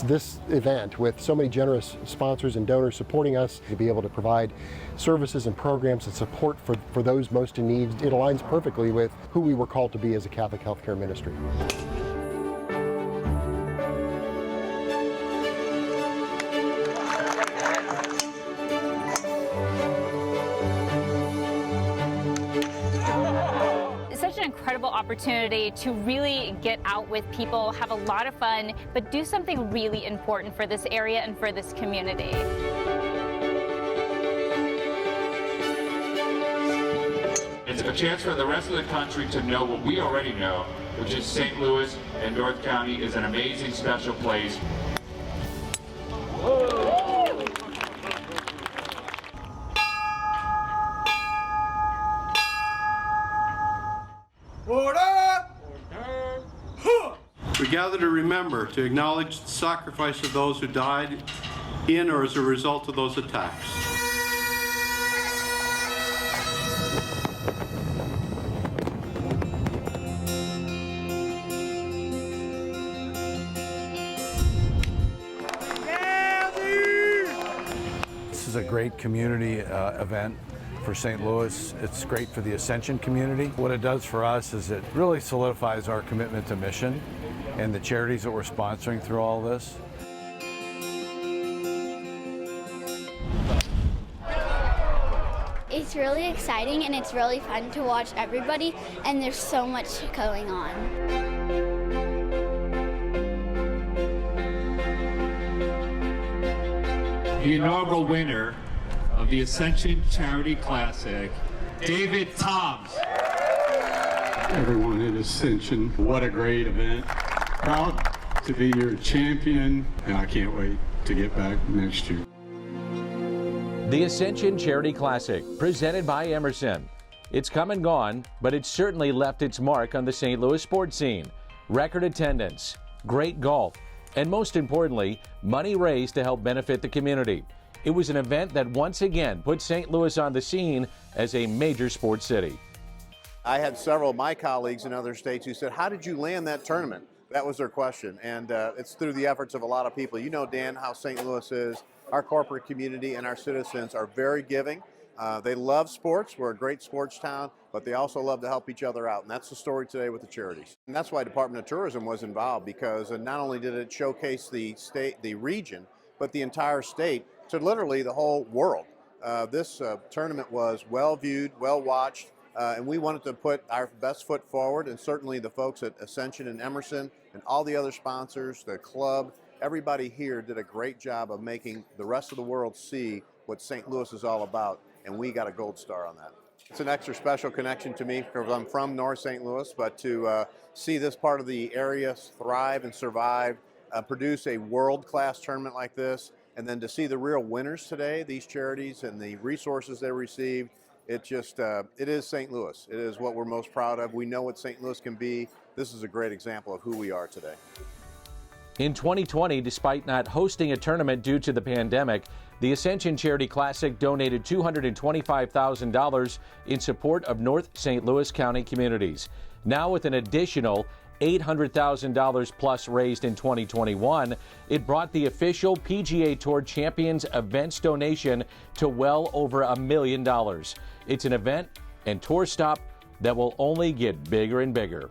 this event, with so many generous sponsors and donors supporting us to be able to provide services and programs and support for those most in need, it aligns perfectly with who we were called to be as a Catholic healthcare ministry. Incredible opportunity to really get out with people, have a lot of fun, but do something really important for this area and for this community. It's a chance for the rest of the country to know what we already know, which is St. Louis and North County is an amazing, special place. We gather to remember, to acknowledge the sacrifice of those who died in or as a result of those attacks. This is a great community event for St. Louis. It's great for the Ascension community. What it does for us is it really solidifies our commitment to mission and the charities that we're sponsoring through all this. It's really exciting and it's really fun to watch everybody, and there's so much going on. The inaugural winner of the Ascension Charity Classic, David Toms. Everyone at Ascension, what a great event. Proud to be your champion, and I can't wait to get back next year. The Ascension Charity Classic, presented by Emerson. It's come and gone, but it's certainly left its mark on the St. Louis sports scene. Record attendance, great golf, and most importantly, money raised to help benefit the community. It was an event that once again put St. Louis on the scene as a major sports city. I had several of my colleagues in other states who said, how did you land that tournament? That was their question, and it's through the efforts of a lot of people. You know, Dan, how St. Louis is. Our corporate community and our citizens are very giving. They love sports. We're a great sports town, but they also love to help each other out, and that's the story today with the charities. And that's why Department of Tourism was involved, because not only did it showcase the state, the region, but the entire state to literally the whole world. This tournament was well viewed, well watched, and we wanted to put our best foot forward, and certainly the folks at Ascension and Emerson and all the other sponsors, the club, everybody here did a great job of making the rest of the world see what St. Louis is all about, and we got a gold star on that. It's an extra special connection to me because I'm from North St. Louis, but to see this part of the area thrive and survive, produce a world-class tournament like this, and then to see the real winners today, these charities and the resources they received, it is St. Louis. It is what we're most proud of. We know what St. Louis can be. This is a great example of who we are today. In 2020, despite not hosting a tournament due to the pandemic, the Ascension Charity Classic donated $225,000 in support of North St. Louis County communities. Now with an additional $800,000 plus raised in 2021, it brought the official PGA Tour Champions events donation to well over $1 million. It's an event and tour stop that will only get bigger and bigger.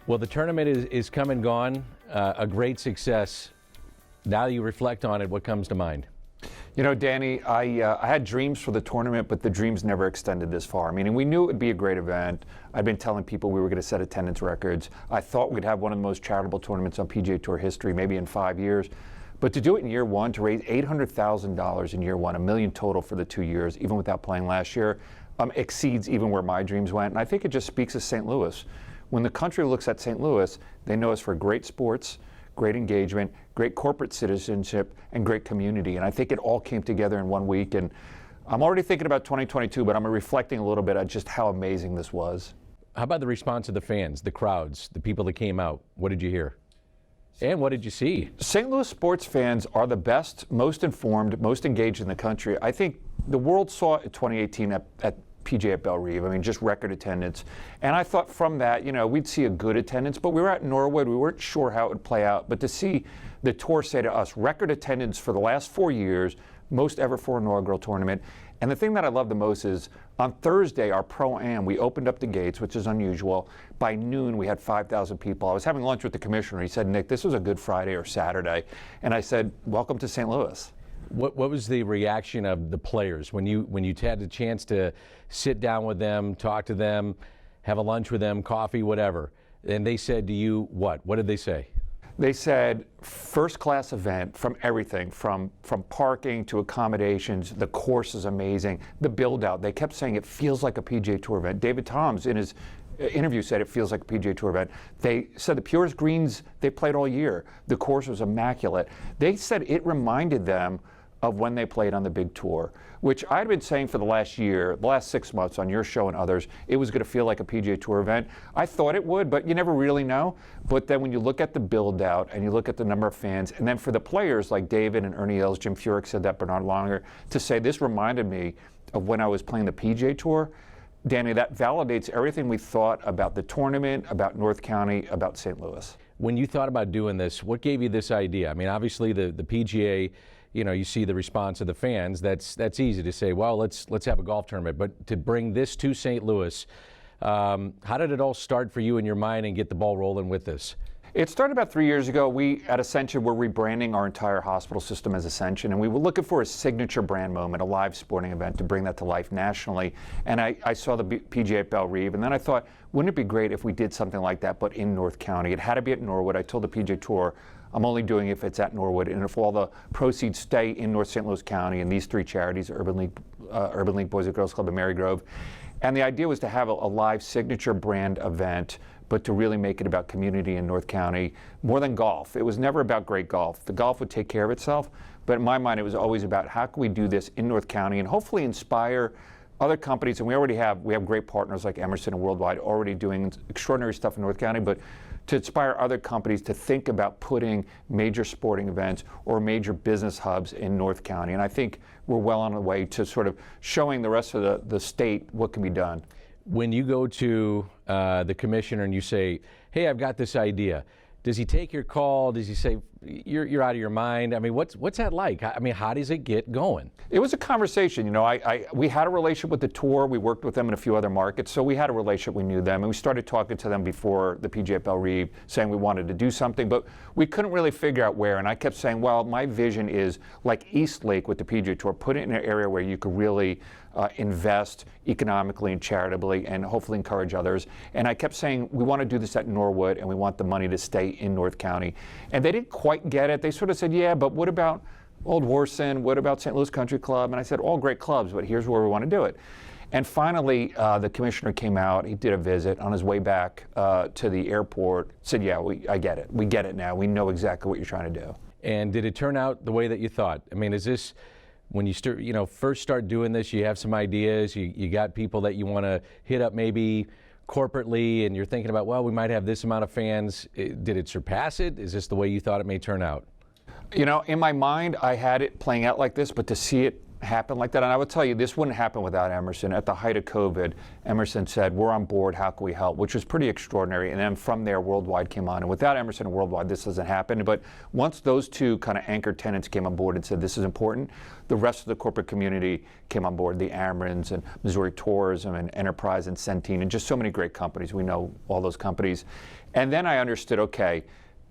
Well, the tournament is come and gone, a great success. Now you reflect on it, what comes to mind? You know, Danny, I had dreams for the tournament, but the dreams never extended this far. Meaning, we knew it would be a great event. I'd been telling people we were going to set attendance records. I thought we'd have one of the most charitable tournaments on PGA Tour history, maybe in 5 years. But to do it in year one, to raise $800,000 in year one, $1 million total for the 2 years, even without playing last year, exceeds even where my dreams went. And I think it just speaks of St. Louis. When the country looks at St. Louis, they know us for great sports, great engagement, great corporate citizenship, and great community. And I think it all came together in 1 week. And I'm already thinking about 2022, but I'm reflecting a little bit on just how amazing this was. How about the response of the fans, the crowds, the people that came out? What did you hear? And what did you see? St. Louis sports fans are the best, most informed, most engaged in the country. I think the world saw in 2018 at PGA at Belle Reve. I mean, just record attendance. And I thought from that, we'd see a good attendance, but we were at Norwood. We weren't sure how it would play out. But to see the tour say to us, record attendance for the last 4 years, most ever for an inaugural tournament. And the thing that I love the most is on Thursday, our Pro-Am, we opened up the gates, which is unusual. By noon, we had 5,000 people. I was having lunch with the commissioner. He said, Nick, this was a good Friday or Saturday. And I said, welcome to St. Louis. What was the reaction of the players when you had the chance to sit down with them, talk to them, have a lunch with them, coffee, whatever? And they said to you what? What did they say? They said first-class event from everything, from parking to accommodations. The course is amazing. The build-out, they kept saying it feels like a PGA Tour event. David Toms in his interview said it feels like a PGA Tour event. They said the purest greens they played all year. The course was immaculate. They said it reminded them of when they played on the big tour, which I'd been saying for the last year, the last 6 months on your show and others, it was going to feel like a PGA Tour event. I thought it would, but you never really know. But then when you look at the build out and you look at the number of fans, and then for the players like David and Ernie Els, Jim Furyk said that, Bernard Longer, to say this reminded me of when I was playing the PGA Tour, Danny, that validates everything we thought about the tournament, about North County, about St. Louis. When you thought about doing this, what gave you this idea? I mean, obviously the PGA, you see the response of the fans. That's easy to say, well, let's have a golf tournament. But to bring this to St. Louis, how did it all start for you in your mind and get the ball rolling with this? It started about 3 years ago. We at Ascension were rebranding our entire hospital system as Ascension, and we were looking for a signature brand moment, a live sporting event to bring that to life nationally. And I saw the PGA at Belle Reve, and then I thought, wouldn't it be great if we did something like that, but in North County? It had to be at Norwood. I told the PGA Tour, I'm only doing it if it's at Norwood, and if all the proceeds stay in North St. Louis County and these three charities, Urban League Boys and Girls Club, and Mary Grove. And the idea was to have a live signature brand event, but to really make it about community in North County, more than golf. It was never about great golf. The golf would take care of itself, but in my mind, it was always about how can we do this in North County and hopefully inspire other companies, and we have great partners like Emerson and Worldwide already doing extraordinary stuff in North County, but to inspire other companies to think about putting major sporting events or major business hubs in North County. And I think we're well on the way to sort of showing the rest of the state what can be done. When you go to the commissioner and you say, hey, I've got this idea, does he take your call? Does he say, you're out of your mind? I mean, what's that like? I mean, how does it get going? It was a conversation. We had a relationship with the tour. We worked with them in a few other markets, so we had a relationship. We knew them, and we started talking to them before the PGA at Belle Reve, saying we wanted to do something, but we couldn't really figure out where. And I kept saying, well, my vision is like East Lake with the PGA Tour, put it in an area where you could really invest economically and charitably and hopefully encourage others. And I kept saying, we want to do this at Norwood, and we want the money to stay in North County. And they didn't quite get it. They sort of said, yeah, but what about Old Warson? What about St. Louis Country Club? And I said, all great clubs, but here's where we want to do it. And finally, the commissioner came out. He did a visit on his way back to the airport, said, yeah, I get it. We get it now. We know exactly what you're trying to do. And did it turn out the way that you thought? I mean, is this, when you first start doing this, you have some ideas, you got people that you want to hit up maybe corporately, and you're thinking about, well, we might have this amount of fans. Did it surpass it? Is this the way you thought it may turn out? In my mind, I had it playing out like this, but to see it happen like that, and I would tell you, this wouldn't happen without Emerson. At the height of COVID, Emerson said, we're on board, how can we help? Which was pretty extraordinary. And then from there, Worldwide came on. And without Emerson and Worldwide, this doesn't happen. But once those two kind of anchor tenants came on board and said, this is important, the rest of the corporate community came on board, the Amerons and Missouri Tourism and Enterprise and Centene, and just so many great companies. We know all those companies. And then I understood, okay,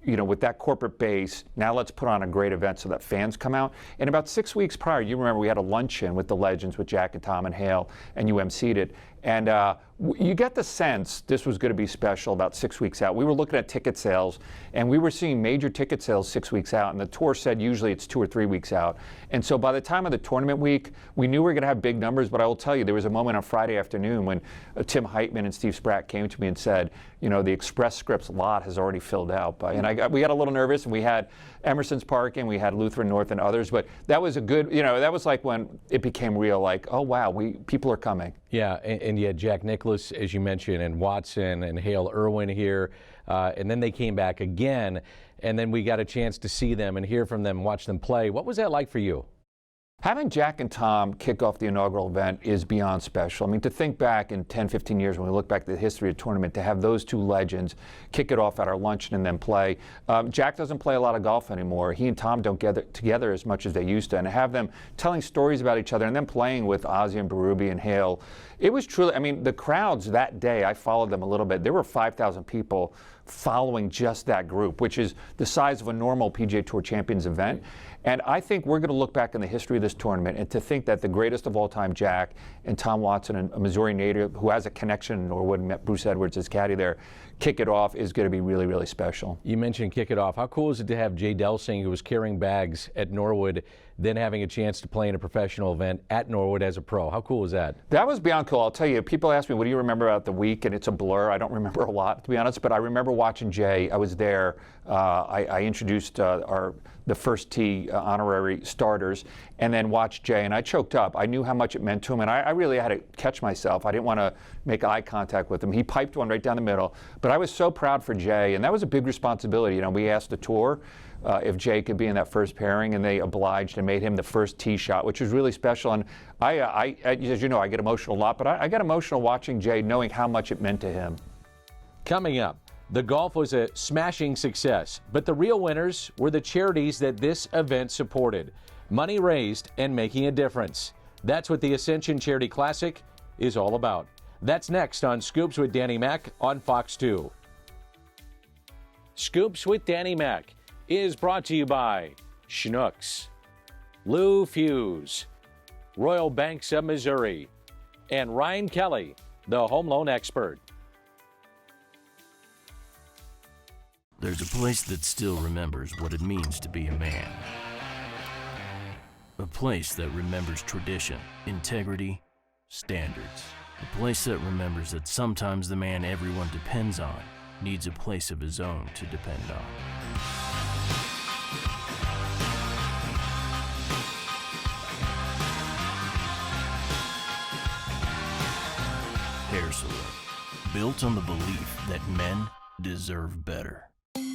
with that corporate base, now let's put on a great event so that fans come out. And about 6 weeks prior, you remember we had a luncheon with the legends, with Jack and Tom and Hale, and you emceed it. And you get the sense this was going to be special about 6 weeks out. We were looking at ticket sales, and we were seeing major ticket sales 6 weeks out, and the tour said usually it's 2 or 3 weeks out. And so by the time of the tournament week, we knew we were going to have big numbers, but I will tell you, there was a moment on Friday afternoon when Tim Heitman and Steve Spratt came to me and said, the Express Scripts lot has already filled out. And we got a little nervous, and we had Emerson's Parking, we had Lutheran North and others, but that was a good, that was like when it became real, like, oh wow, people are coming. Yeah, and you had Jack Nicklaus, as you mentioned, and Watson and Hale Irwin here, and then they came back again, and then we got a chance to see them and hear from them, watch them play. What was that like for you? Having Jack and Tom kick off the inaugural event is beyond special. I mean, to think back in 10, 15 years when we look back at the history of the tournament, to have those two legends kick it off at our luncheon and then play. Jack doesn't play a lot of golf anymore. He and Tom don't get together as much as they used to. And to have them telling stories about each other and then playing with Ozzie and Berube and Hale, it was truly, I mean, the crowds that day, I followed them a little bit. There were 5,000 people following just that group, which is the size of a normal PGA Tour Champions event. And I think we're going to look back in the history of this tournament and to think that the greatest of all time, Jack, and Tom Watson, a Missouri native who has a connection in Norwood, and met Bruce Edwards as caddy there, kick it off is going to be really, really special. You mentioned kick it off. How cool is it to have Jay Delsing, who was carrying bags at Norwood, then having a chance to play in a professional event at Norwood as a pro? How cool was that? That was beyond cool. I'll tell you, people ask me, what do you remember about the week? And it's a blur. I don't remember a lot, to be honest, but I remember watching Jay. I was there. I introduced the first tee honorary starters and then watched Jay, and I choked up. I knew how much it meant to him, and I really had to catch myself. I didn't want to make eye contact with him. He piped one right down the middle, but I was so proud for Jay, and that was a big responsibility. You know, we asked the tour if Jay could be in that first pairing, and they obliged and made him the first tee shot, which was really special. And I as you know, I get emotional a lot, but I got emotional watching Jay, knowing how much it meant to him. Coming up, the golf was a smashing success, but the real winners were the charities that this event supported. Money raised and making a difference. That's what the Ascension Charity Classic is all about. That's next on Scoops with Danny Mac on Fox 2. Scoops with Danny Mac is brought to you by Schnucks, Lou Fuse, Royal Banks of Missouri, and Ryan Kelly, the home loan expert. There's a place that still remembers what it means to be a man. A place that remembers tradition, integrity, standards. A place that remembers that sometimes the man everyone depends on needs a place of his own to depend on. Hair Salon, built on the belief that men deserve better.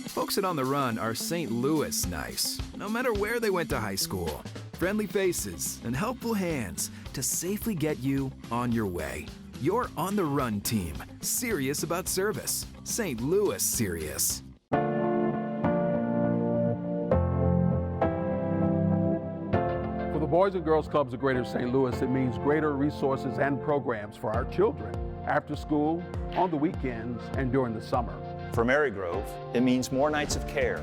Folks at On the Run are St. Louis nice, no matter where they went to high school. Friendly faces and helpful hands to safely get you on your way. Your On the Run team, serious about service. St. Louis serious. For the Boys and Girls Clubs of Greater St. Louis, it means greater resources and programs for our children, after school, on the weekends, and during the summer. For Mary Grove, it means more nights of care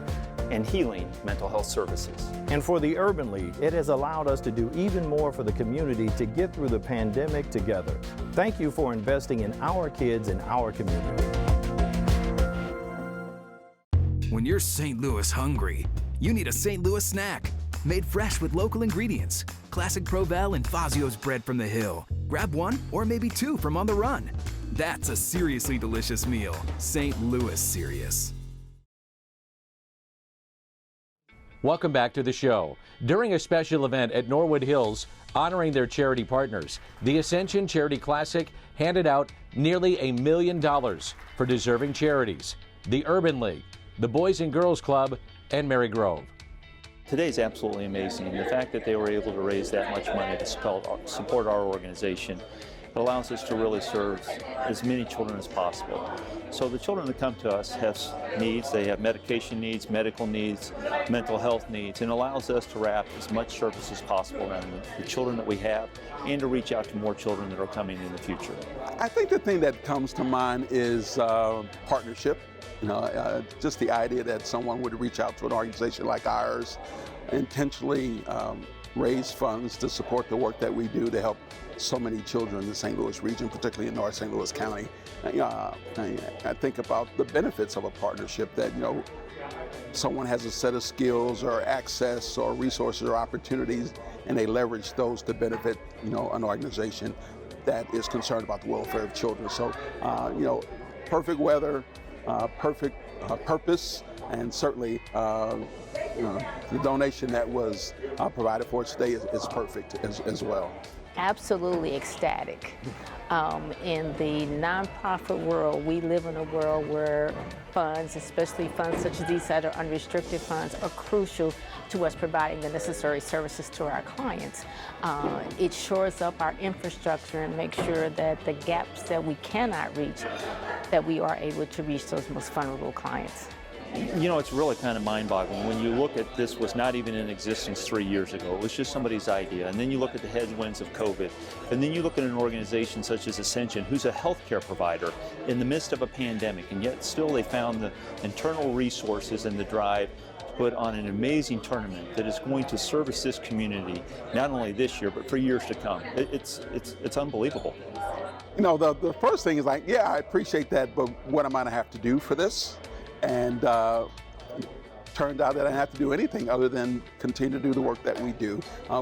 and healing mental health services. And for the Urban League, it has allowed us to do even more for the community to get through the pandemic together. Thank you for investing in our kids and our community. When you're St. Louis hungry, you need a St. Louis snack. Made fresh with local ingredients. Classic Provel and Fazio's bread from the hill. Grab one or maybe two from On the Run. That's a seriously delicious meal. St. Louis serious. Welcome back to the show. During a special event at Norwood Hills honoring their charity partners, the Ascension Charity Classic handed out nearly $1 million for deserving charities. The Urban League, the Boys and Girls Club, and Mary Grove. Today's absolutely amazing, and the fact that they were able to raise that much money to support our organization, it allows us to really serve as many children as possible. So the children that come to us have needs. They have medication needs, medical needs, mental health needs, and allows us to wrap as much service as possible around the children that we have and to reach out to more children that are coming in the future. I think the thing that comes to mind is partnership. You know, just the idea that someone would reach out to an organization like ours, intentionally raise funds to support the work that we do to help so many children in the St. Louis region, particularly in North St. Louis County. I think about the benefits of a partnership that, you know, someone has a set of skills or access or resources or opportunities, and they leverage those to benefit, you know, an organization that is concerned about the welfare of children. So, you know, perfect weather, perfect purpose, and certainly you know, the donation that was provided for us today is perfect as well. Absolutely ecstatic. In the nonprofit world, we live in a world where funds, especially funds such as these that are unrestricted funds, are crucial to us providing the necessary services to our clients. It shores up our infrastructure and makes sure that the gaps that we cannot reach, that we are able to reach those most vulnerable clients. You know, it's really kind of mind-boggling when you look at this was not even in existence 3 years ago. It was just somebody's idea. And then you look at the headwinds of COVID. And then you look at an organization such as Ascension, who's a healthcare provider in the midst of a pandemic. And yet still they found the internal resources and the drive to put on an amazing tournament that is going to service this community, not only this year, but for years to come. It's unbelievable. You know, the first thing is like, yeah, I appreciate that, but what am I going to have to do for this? And turned out that I didn't have to do anything other than continue to do the work that we do,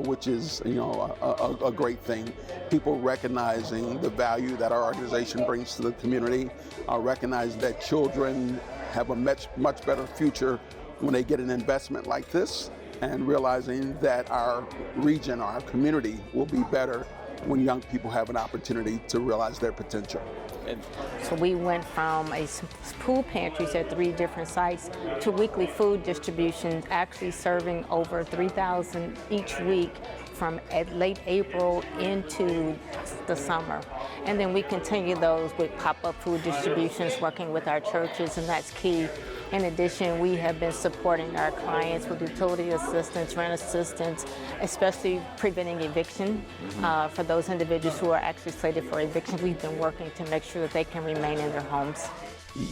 which is, you know, a great thing. People recognizing the value that our organization brings to the community, recognize that children have a much better future when they get an investment like this, and realizing that our region, our community will be better when young people have an opportunity to realize their potential. So we went from food pantries at 3 different sites to weekly food distributions, actually serving over 3,000 each week from late April into the summer. And then we continue those with pop-up food distributions, working with our churches, and that's key. In addition, we have been supporting our clients with utility assistance, rent assistance, especially preventing eviction for those individuals who are actually slated for eviction. We've been working to make sure that they can remain in their homes.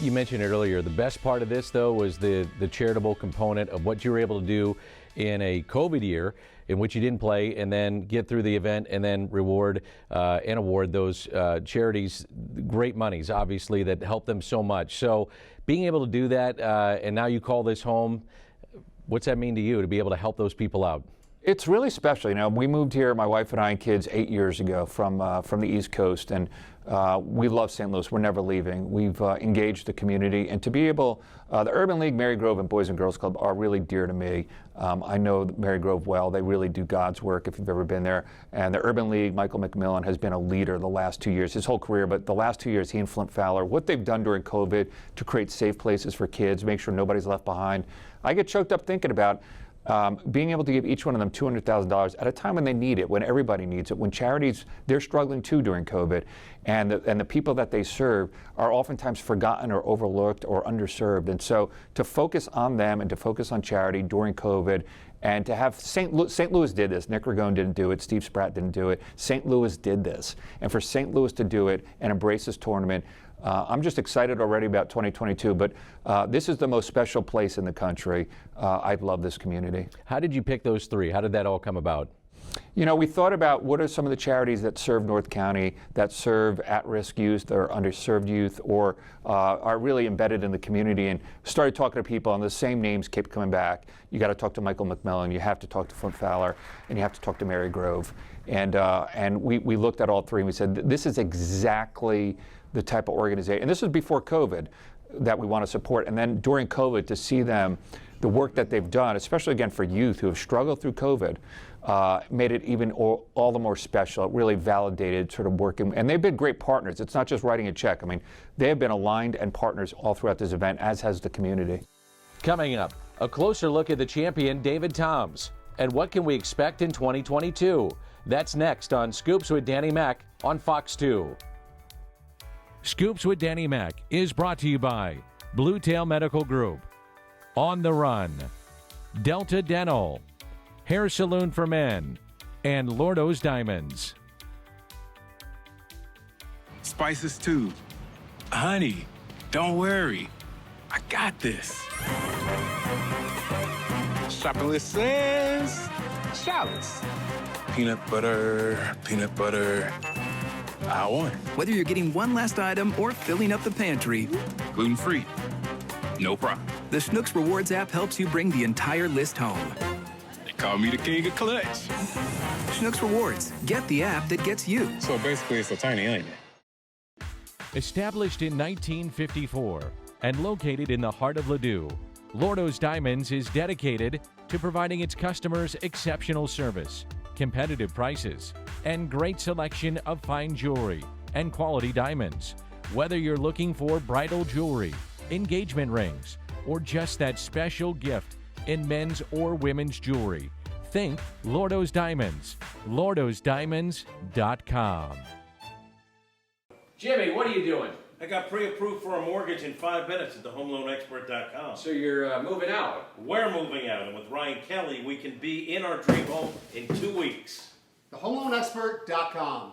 You mentioned it earlier. The best part of this, though, was the charitable component of what you were able to do in a COVID year in which you didn't play, and then get through the event and then reward and award those charities great monies, obviously, that helped them so much. So being able to do that, and now you call this home, what's that mean to you to be able to help those people out? It's really special. You know, we moved here, my wife and I and kids, 8 years ago from the East Coast, and we love St. Louis. We're never leaving. We've engaged the community, and to be able, the Urban League, Mary Grove, and Boys and Girls Club are really dear to me. I know Mary Grove well. They really do God's work if you've ever been there. And the Urban League, Michael McMillan, has been a leader the last 2 years, his whole career, but the last 2 years, he and Flint Fowler, what they've done during COVID to create safe places for kids, make sure nobody's left behind. I get choked up thinking about being able to give each one of them $200,000 at a time when they need it, when everybody needs it, when charities, they're struggling too during COVID, and the people that they serve are oftentimes forgotten or overlooked or underserved. And so to focus on them and to focus on charity during COVID, and to have St. Louis did this. Nick Ragone didn't do it. Steve Spratt didn't do it. St. Louis did this. And for St. Louis to do it and embrace this tournament, I'm just excited already about 2022, but this is the most special place in the country. I love this community. How did you pick those 3? How did that all come about? You know, we thought about what are some of the charities that serve North County, that serve at-risk youth or underserved youth, or are really embedded in the community, and started talking to people, and the same names kept coming back. You got to talk to Michael McMillan, you have to talk to Flint Fowler, and you have to talk to Mary Grove. And we looked at all 3 and we said, this is exactly the type of organization, and this was before COVID, that we want to support. And then during COVID, to see them, the work that they've done, especially again for youth who have struggled through COVID, made it even all the more special. It really validated sort of working, and they've been great partners. It's not just writing a check. I mean, they have been aligned and partners all throughout this event, as has the community. Coming up, a closer look at the champion, David Toms, and what can we expect in 2022? That's next on Scoops with Danny Mac on Fox 2. Scoops with Danny Mac is brought to you by Blue Tail Medical Group, On the Run, Delta Dental, Hair Saloon for Men, and Lordo's Diamonds. Spices too. Honey, don't worry. I got this. Shopping with Sense. Shallots. Peanut butter. I want it. Whether you're getting one last item or filling up the pantry. Gluten-free. No problem. The Schnucks Rewards app helps you bring the entire list home. They call me the king of clutch. Schnucks Rewards. Get the app that gets you. So basically, it's a tiny onion. Established in 1954 and located in the heart of Ladue, Lordo's Diamonds is dedicated to providing its customers exceptional service, competitive prices, and great selection of fine jewelry, and quality diamonds. Whether you're looking for bridal jewelry, engagement rings, or just that special gift in men's or women's jewelry, think Lordo's Diamonds. Lordo'sDiamonds.com. Jimmy, what are you doing? I got pre-approved for a mortgage in 5 minutes at thehomeloanexpert.com. So you're moving out? We're moving out, and with Ryan Kelly, we can be in our dream home in 2 weeks. Thehomeloanexpert.com.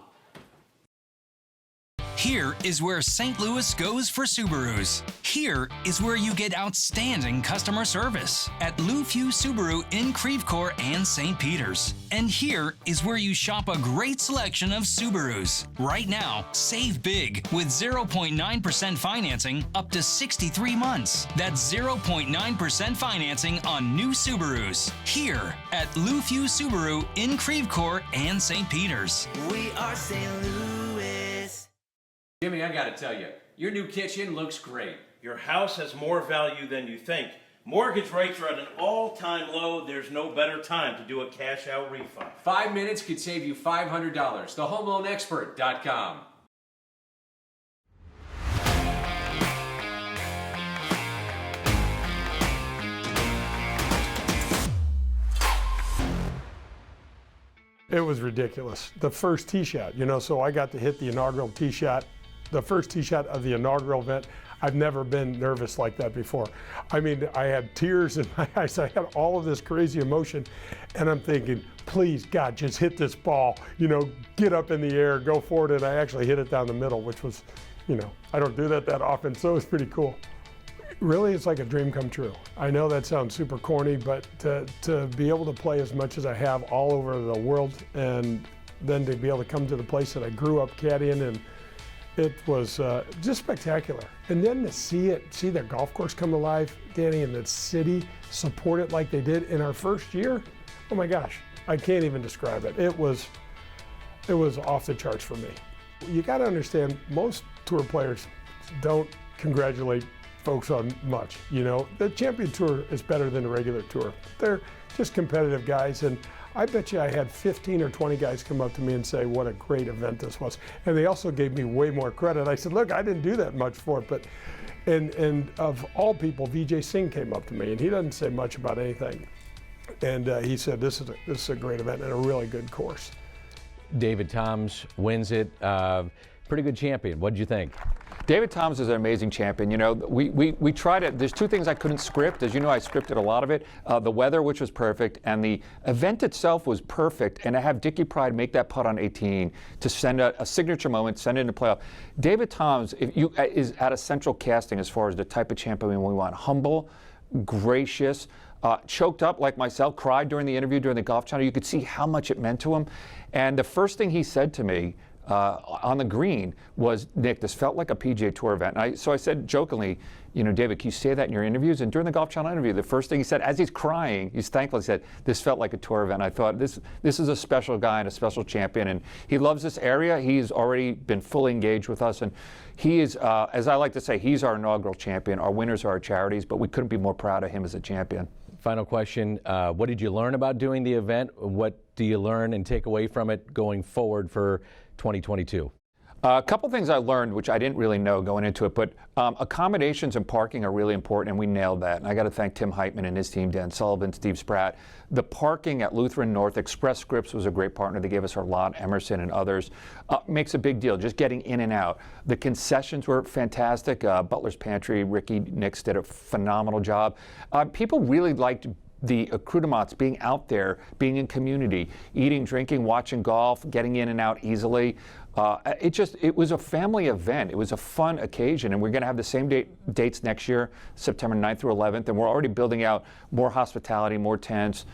Here is where St. Louis goes for Subarus. Here is where you get outstanding customer service at Lou Few Subaru in Creve Coeur and St. Peters. And here is where you shop a great selection of Subarus. Right now, save big with 0.9% financing up to 63 months. That's 0.9% financing on new Subarus. Here at Lou Few Subaru in Creve Coeur and St. Peters. We are St. Louis. Jimmy, I gotta tell you, your new kitchen looks great. Your house has more value than you think. Mortgage rates are at an all-time low. There's no better time to do a cash-out refi. 5 minutes could save you $500. Thehomeloanexpert.com. It was ridiculous. The first tee shot, so I got to hit the inaugural tee shot, the first tee shot of the inaugural event. I've never been nervous like that before. I mean, I had tears in my eyes. I had all of this crazy emotion, and I'm thinking, please, God, just hit this ball. Get up in the air, go for it, and I actually hit it down the middle, which was, I don't do that often, so it was pretty cool. Really, it's like a dream come true. I know that sounds super corny, but to be able to play as much as I have all over the world, and then to be able to come to the place that I grew up caddying, and it was just spectacular. And then to see the golf course come alive, Danny, and the city support it like they did in our first year, oh my gosh, I can't even describe it. It was off the charts for me. You got to understand, most tour players don't congratulate folks on much. The Champion Tour is better than the regular tour. They're just competitive guys, and I bet you I had 15 or 20 guys come up to me and say what a great event this was. And they also gave me way more credit. I said, look, I didn't do that much for it, but and of all people, Vijay Singh came up to me, and he doesn't say much about anything. And he said, this is a great event and a really good course. David Toms wins it. Pretty good champion. What did you think? David Toms is an amazing champion. We tried it. There's two things I couldn't script. As you know, I scripted a lot of it. The weather, which was perfect, and the event itself was perfect. And to have Dickie Pride make that putt on 18 to send a signature moment, send it into playoff. David Toms is at a central casting as far as the type of champion we want. Humble, gracious, choked up like myself, cried during the interview during the Golf Channel. You could see how much it meant to him. And the first thing he said to me on the green was, Nick, this felt like a PGA Tour event. So I said jokingly, David, can you say that in your interviews? And during the Golf Channel interview, the first thing he said, as he's crying, he's thankful, he said, this felt like a tour event. I thought, this is a special guy and a special champion, and he loves this area. He's already been fully engaged with us, and he is, as I like to say, he's our inaugural champion. Our winners are our charities, but we couldn't be more proud of him as a champion. Final question, what did you learn about doing the event? What do you learn and take away from it going forward for 2022? A couple things I learned, which I didn't really know going into it, but accommodations and parking are really important, and we nailed that. And I got to thank Tim Heitman and his team, Dan Sullivan, Steve Spratt. The parking at Lutheran North, Express Scripts was a great partner. They gave us our lot, Emerson and others. Makes a big deal, just getting in and out. The concessions were fantastic. Butler's Pantry, Ricky Nix did a phenomenal job. People really liked the accoutrements, being out there, being in community, eating, drinking, watching golf, getting in and out easily. It was a family event. It was a fun occasion, and we're going to have the same dates next year, September 9th through 11th, and we're already building out more hospitality, more tents,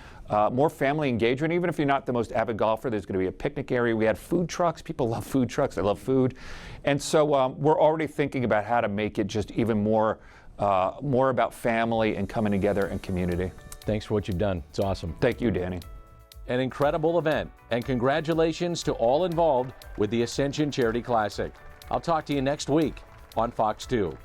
more family engagement. Even if you're not the most avid golfer, there's going to be a picnic area. We had food trucks. People love food trucks. They love food. And so we're already thinking about how to make it just even more about family and coming together and community. Thanks for what you've done. It's awesome. Thank you, Danny. An incredible event, and congratulations to all involved with the Ascension Charity Classic. I'll talk to you next week on Fox 2.